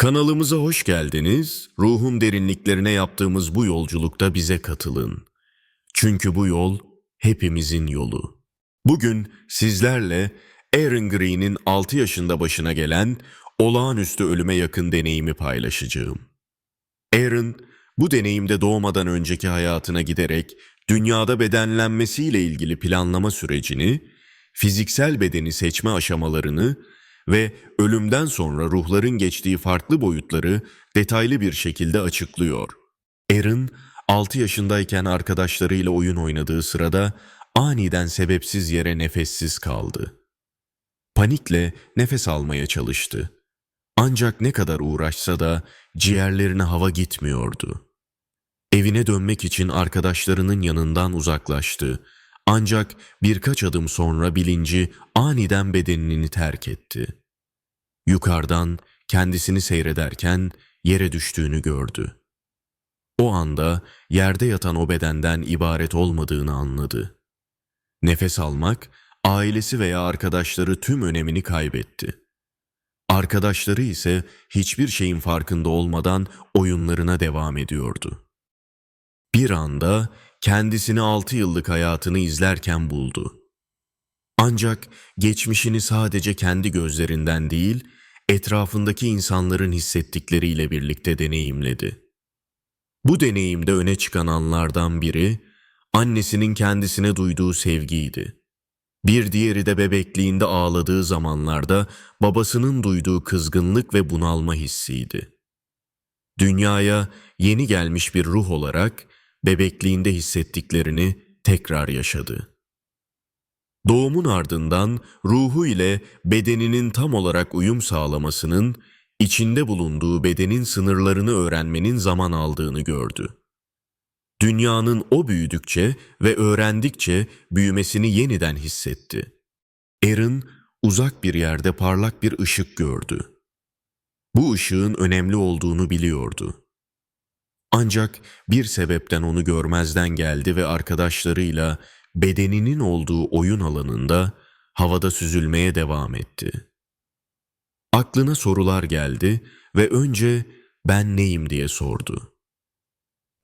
Kanalımıza hoş geldiniz. Ruhun derinliklerine yaptığımız bu yolculukta bize katılın. Çünkü bu yol hepimizin yolu. Bugün sizlerle Aaron Green'in 6 yaşında başına gelen olağanüstü ölüme yakın deneyimi paylaşacağım. Aaron, bu deneyimde doğmadan önceki hayatına giderek dünyada bedenlenmesiyle ilgili planlama sürecini, fiziksel bedeni seçme aşamalarını ve ölümden sonra ruhların geçtiği farklı boyutları detaylı bir şekilde açıklıyor. Aaron, 6 yaşındayken arkadaşlarıyla oyun oynadığı sırada aniden sebepsiz yere nefessiz kaldı. Panikle nefes almaya çalıştı. Ancak ne kadar uğraşsa da ciğerlerine hava gitmiyordu. Evine dönmek için arkadaşlarının yanından uzaklaştı. Ancak birkaç adım sonra bilinci aniden bedenini terk etti. Yukarıdan kendisini seyrederken yere düştüğünü gördü. O anda yerde yatan o bedenden ibaret olmadığını anladı. Nefes almak, ailesi veya arkadaşları tüm önemini kaybetti. Arkadaşları ise hiçbir şeyin farkında olmadan oyunlarına devam ediyordu. Bir anda kendisini 6 yıllık hayatını izlerken buldu. Ancak geçmişini sadece kendi gözlerinden değil, etrafındaki insanların hissettikleriyle birlikte deneyimledi. Bu deneyimde öne çıkan anlardan biri, annesinin kendisine duyduğu sevgiydi. Bir diğeri de bebekliğinde ağladığı zamanlarda babasının duyduğu kızgınlık ve bunalma hissiydi. Dünyaya yeni gelmiş bir ruh olarak bebekliğinde hissettiklerini tekrar yaşadı. Doğumun ardından ruhu ile bedeninin tam olarak uyum sağlamasının, içinde bulunduğu bedenin sınırlarını öğrenmenin zaman aldığını gördü. Dünyanın o büyüdükçe ve öğrendikçe büyümesini yeniden hissetti. Aaron uzak bir yerde parlak bir ışık gördü. Bu ışığın önemli olduğunu biliyordu. Ancak bir sebepten onu görmezden geldi ve arkadaşlarıyla bedeninin olduğu oyun alanında havada süzülmeye devam etti. Aklına sorular geldi ve önce "ben neyim?" diye sordu.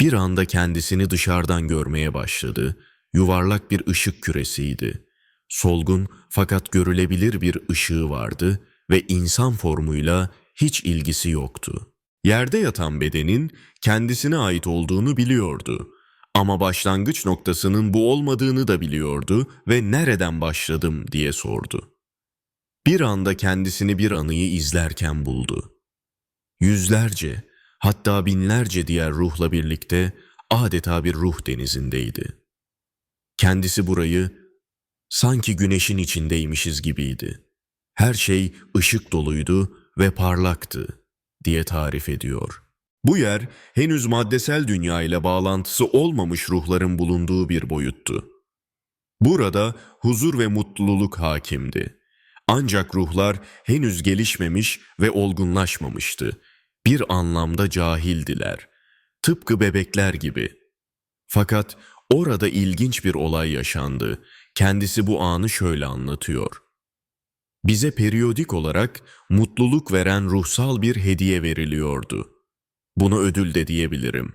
Bir anda kendisini dışarıdan görmeye başladı. Yuvarlak bir ışık küresiydi. Solgun fakat görülebilir bir ışığı vardı ve insan formuyla hiç ilgisi yoktu. Yerde yatan bedenin kendisine ait olduğunu biliyordu. Ama başlangıç noktasının bu olmadığını da biliyordu ve "nereden başladım?" diye sordu. Bir anda kendisini bir anıyı izlerken buldu. Yüzlerce, hatta binlerce diğer ruhla birlikte adeta bir ruh denizindeydi. Kendisi burayı sanki güneşin içindeymişiz gibiydi. Her şey ışık doluydu ve parlaktı diye tarif ediyor. Bu yer henüz maddesel dünya ile bağlantısı olmamış ruhların bulunduğu bir boyuttu. Burada huzur ve mutluluk hakimdi. Ancak ruhlar henüz gelişmemiş ve olgunlaşmamıştı. Bir anlamda cahildiler. Tıpkı bebekler gibi. Fakat orada ilginç bir olay yaşandı. Kendisi bu anı şöyle anlatıyor. Bize periyodik olarak mutluluk veren ruhsal bir hediye veriliyordu. Bunu ödül de diyebilirim.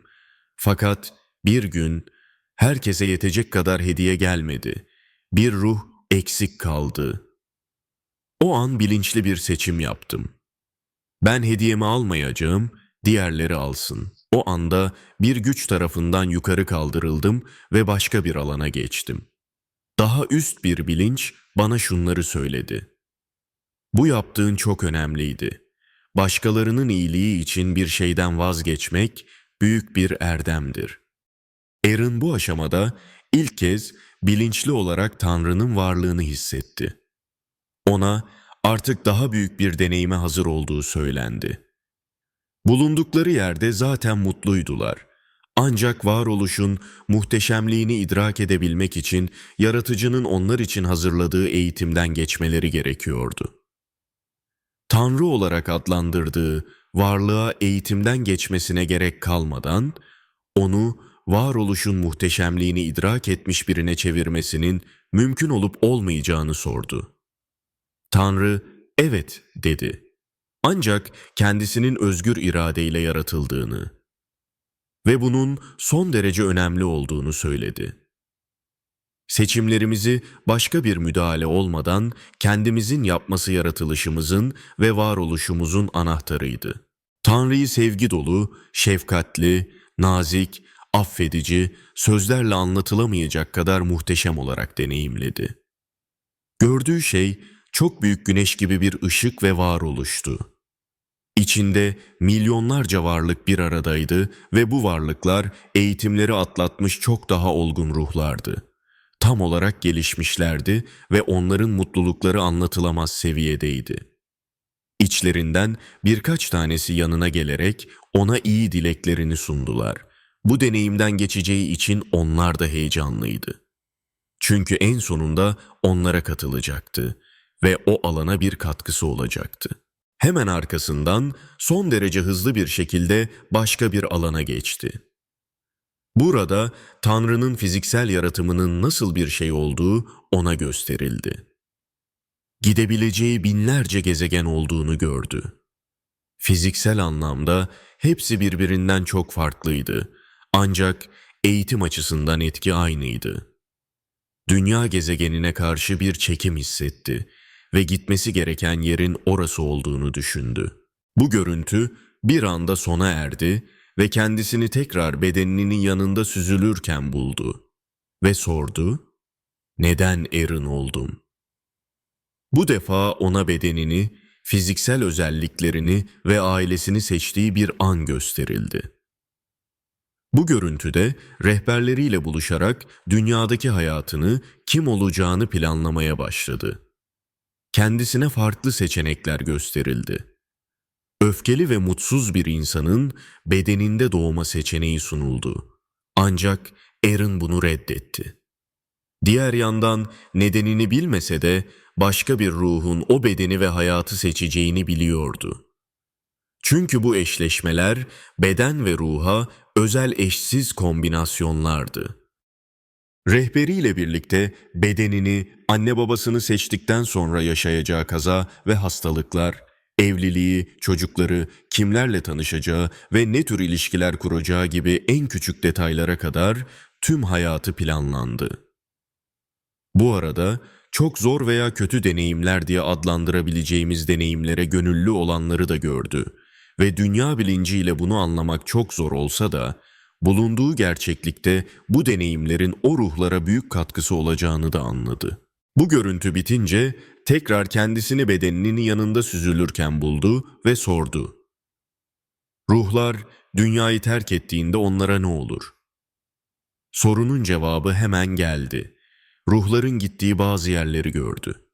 Fakat bir gün herkese yetecek kadar hediye gelmedi. Bir ruh eksik kaldı. O an bilinçli bir seçim yaptım. Ben hediyemi almayacağım, diğerleri alsın. O anda bir güç tarafından yukarı kaldırıldım ve başka bir alana geçtim. Daha üst bir bilinç bana şunları söyledi. Bu yaptığın çok önemliydi. Başkalarının iyiliği için bir şeyden vazgeçmek büyük bir erdemdir. Aaron bu aşamada ilk kez bilinçli olarak Tanrı'nın varlığını hissetti. Ona artık daha büyük bir deneyime hazır olduğu söylendi. Bulundukları yerde zaten mutluydular. Ancak varoluşun muhteşemliğini idrak edebilmek için yaratıcının onlar için hazırladığı eğitimden geçmeleri gerekiyordu. Tanrı olarak adlandırdığı varlığa eğitimden geçmesine gerek kalmadan, onu varoluşun muhteşemliğini idrak etmiş birine çevirmesinin mümkün olup olmayacağını sordu. Tanrı, "evet" dedi. Ancak kendisinin özgür iradeyle yaratıldığını ve bunun son derece önemli olduğunu söyledi. Seçimlerimizi başka bir müdahale olmadan kendimizin yapması yaratılışımızın ve varoluşumuzun anahtarıydı. Tanrı'yı sevgi dolu, şefkatli, nazik, affedici, sözlerle anlatılamayacak kadar muhteşem olarak deneyimledi. Gördüğü şey çok büyük güneş gibi bir ışık ve varoluştu. İçinde milyonlarca varlık bir aradaydı ve bu varlıklar eğitimleri atlatmış çok daha olgun ruhlardı. Tam olarak gelişmişlerdi ve onların mutlulukları anlatılamaz seviyedeydi. İçlerinden birkaç tanesi yanına gelerek ona iyi dileklerini sundular. Bu deneyimden geçeceği için onlar da heyecanlıydı. Çünkü en sonunda onlara katılacaktı ve o alana bir katkısı olacaktı. Hemen arkasından son derece hızlı bir şekilde başka bir alana geçti. Burada Tanrı'nın fiziksel yaratımının nasıl bir şey olduğu ona gösterildi. Gidebileceği binlerce gezegen olduğunu gördü. Fiziksel anlamda hepsi birbirinden çok farklıydı. Ancak eğitim açısından etki aynıydı. Dünya gezegenine karşı bir çekim hissetti ve gitmesi gereken yerin orası olduğunu düşündü. Bu görüntü bir anda sona erdi ve kendisini tekrar bedeninin yanında süzülürken buldu ve sordu, "Neden Aaron oldum?" Bu defa ona bedenini, fiziksel özelliklerini ve ailesini seçtiği bir an gösterildi. Bu görüntüde rehberleriyle buluşarak dünyadaki hayatını, kim olacağını planlamaya başladı. Kendisine farklı seçenekler gösterildi. Öfkeli ve mutsuz bir insanın bedeninde doğma seçeneği sunuldu. Ancak Aaron bunu reddetti. Diğer yandan nedenini bilmese de başka bir ruhun o bedeni ve hayatı seçeceğini biliyordu. Çünkü bu eşleşmeler beden ve ruha özel eşsiz kombinasyonlardı. Rehberiyle birlikte bedenini, anne babasını seçtikten sonra yaşayacağı kaza ve hastalıklar, evliliği, çocukları, kimlerle tanışacağı ve ne tür ilişkiler kuracağı gibi en küçük detaylara kadar tüm hayatı planlandı. Bu arada çok zor veya kötü deneyimler diye adlandırabileceğimiz deneyimlere gönüllü olanları da gördü ve dünya bilinciyle bunu anlamak çok zor olsa da bulunduğu gerçeklikte bu deneyimlerin o ruhlara büyük katkısı olacağını da anladı. Bu görüntü bitince tekrar kendisini bedeninin yanında süzülürken buldu ve sordu. Ruhlar dünyayı terk ettiğinde onlara ne olur? Sorunun cevabı hemen geldi. Ruhların gittiği bazı yerleri gördü.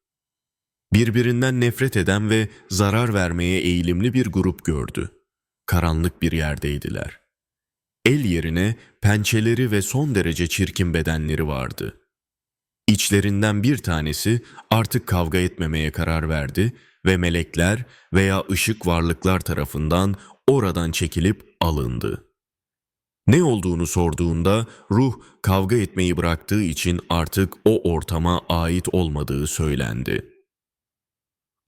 Birbirinden nefret eden ve zarar vermeye eğilimli bir grup gördü. Karanlık bir yerdeydiler. El yerine pençeleri ve son derece çirkin bedenleri vardı. İçlerinden bir tanesi artık kavga etmemeye karar verdi ve melekler veya ışık varlıklar tarafından oradan çekilip alındı. Ne olduğunu sorduğunda ruh kavga etmeyi bıraktığı için artık o ortama ait olmadığı söylendi.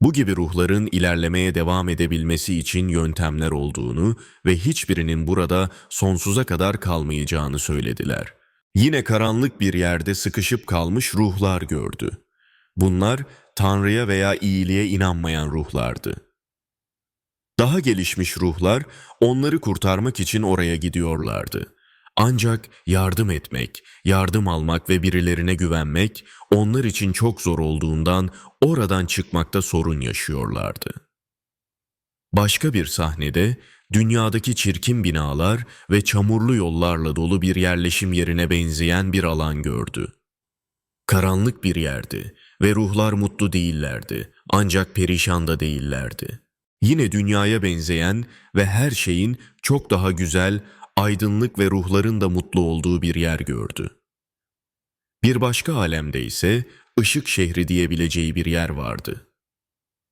Bu gibi ruhların ilerlemeye devam edebilmesi için yöntemler olduğunu ve hiçbirinin burada sonsuza kadar kalmayacağını söylediler. Yine karanlık bir yerde sıkışıp kalmış ruhlar gördü. Bunlar Tanrı'ya veya iyiliğe inanmayan ruhlardı. Daha gelişmiş ruhlar onları kurtarmak için oraya gidiyorlardı. Ancak yardım etmek, yardım almak ve birilerine güvenmek onlar için çok zor olduğundan oradan çıkmakta sorun yaşıyorlardı. Başka bir sahnede dünyadaki çirkin binalar ve çamurlu yollarla dolu bir yerleşim yerine benzeyen bir alan gördü. Karanlık bir yerdi ve ruhlar mutlu değillerdi, ancak perişan da değillerdi. Yine dünyaya benzeyen ve her şeyin çok daha güzel, aydınlık ve ruhların da mutlu olduğu bir yer gördü. Bir başka alemde ise ışık şehri diyebileceği bir yer vardı.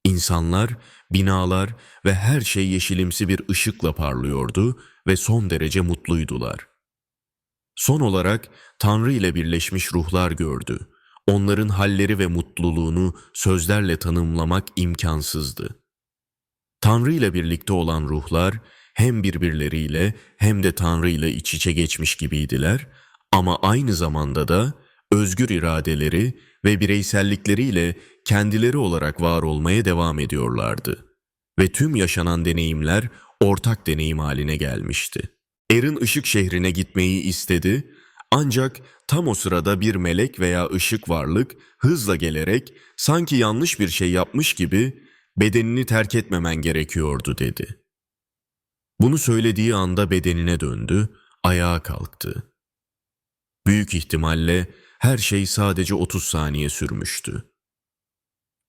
İnsanlar, binalar ve her şey yeşilimsi bir ışıkla parlıyordu ve son derece mutluydular. Son olarak Tanrı ile birleşmiş ruhlar gördü. Onların halleri ve mutluluğunu sözlerle tanımlamak imkansızdı. Tanrı ile birlikte olan ruhlar hem birbirleriyle hem de Tanrı ile iç içe geçmiş gibiydiler ama aynı zamanda da özgür iradeleri ve bireysellikleriyle kendileri olarak var olmaya devam ediyorlardı. Ve tüm yaşanan deneyimler ortak deneyim haline gelmişti. Aaron ışık şehrine gitmeyi istedi ancak tam o sırada bir melek veya ışık varlık hızla gelerek sanki yanlış bir şey yapmış gibi bedenini terk etmemen gerekiyordu dedi. Bunu söylediği anda bedenine döndü, ayağa kalktı. Büyük ihtimalle her şey sadece 30 saniye sürmüştü.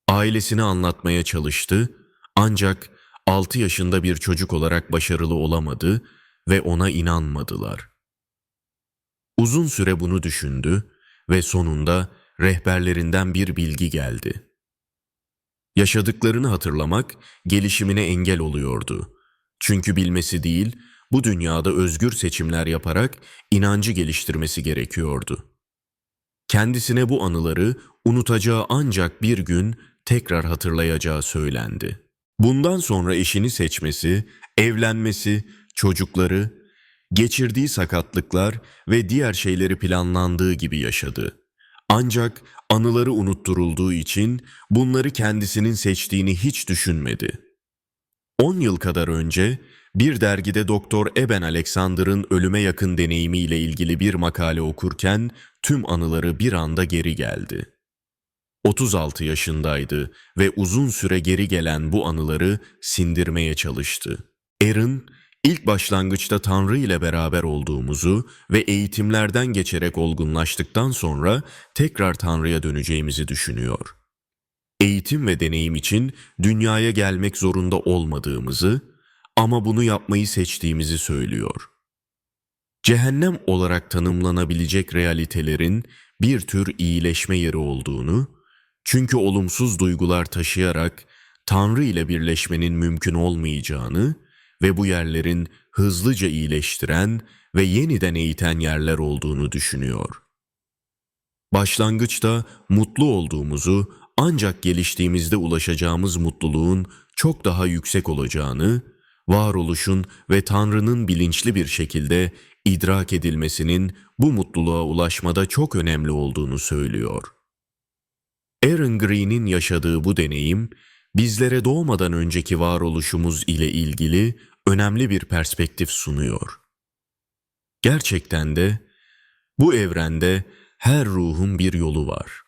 Ailesine anlatmaya çalıştı ancak 6 yaşında bir çocuk olarak başarılı olamadı ve ona inanmadılar. Uzun süre bunu düşündü ve sonunda rehberlerinden bir bilgi geldi. Yaşadıklarını hatırlamak gelişimine engel oluyordu. Çünkü bilmesi değil, bu dünyada özgür seçimler yaparak inancı geliştirmesi gerekiyordu. Kendisine bu anıları unutacağı ancak bir gün tekrar hatırlayacağı söylendi. Bundan sonra eşini seçmesi, evlenmesi, çocukları, geçirdiği sakatlıklar ve diğer şeyleri planlandığı gibi yaşadı. Ancak anıları unutturulduğu için bunları kendisinin seçtiğini hiç düşünmedi. 10 yıl kadar önce bir dergide Doktor Eben Alexander'ın ölüme yakın deneyimiyle ilgili bir makale okurken tüm anıları bir anda geri geldi. 36 yaşındaydı ve uzun süre geri gelen bu anıları sindirmeye çalıştı. Aaron, ilk başlangıçta Tanrı ile beraber olduğumuzu ve eğitimlerden geçerek olgunlaştıktan sonra tekrar Tanrı'ya döneceğimizi düşünüyor. Eğitim ve deneyim için dünyaya gelmek zorunda olmadığımızı ama bunu yapmayı seçtiğimizi söylüyor. Cehennem olarak tanımlanabilecek realitelerin bir tür iyileşme yeri olduğunu, çünkü olumsuz duygular taşıyarak Tanrı ile birleşmenin mümkün olmayacağını ve bu yerlerin hızlıca iyileştiren ve yeniden eğiten yerler olduğunu düşünüyor. Başlangıçta mutlu olduğumuzu ancak geliştiğimizde ulaşacağımız mutluluğun çok daha yüksek olacağını, varoluşun ve Tanrı'nın bilinçli bir şekilde idrak edilmesinin bu mutluluğa ulaşmada çok önemli olduğunu söylüyor. Aaron Green'in yaşadığı bu deneyim, bizlere doğmadan önceki varoluşumuz ile ilgili önemli bir perspektif sunuyor. Gerçekten de bu evrende her ruhun bir yolu var.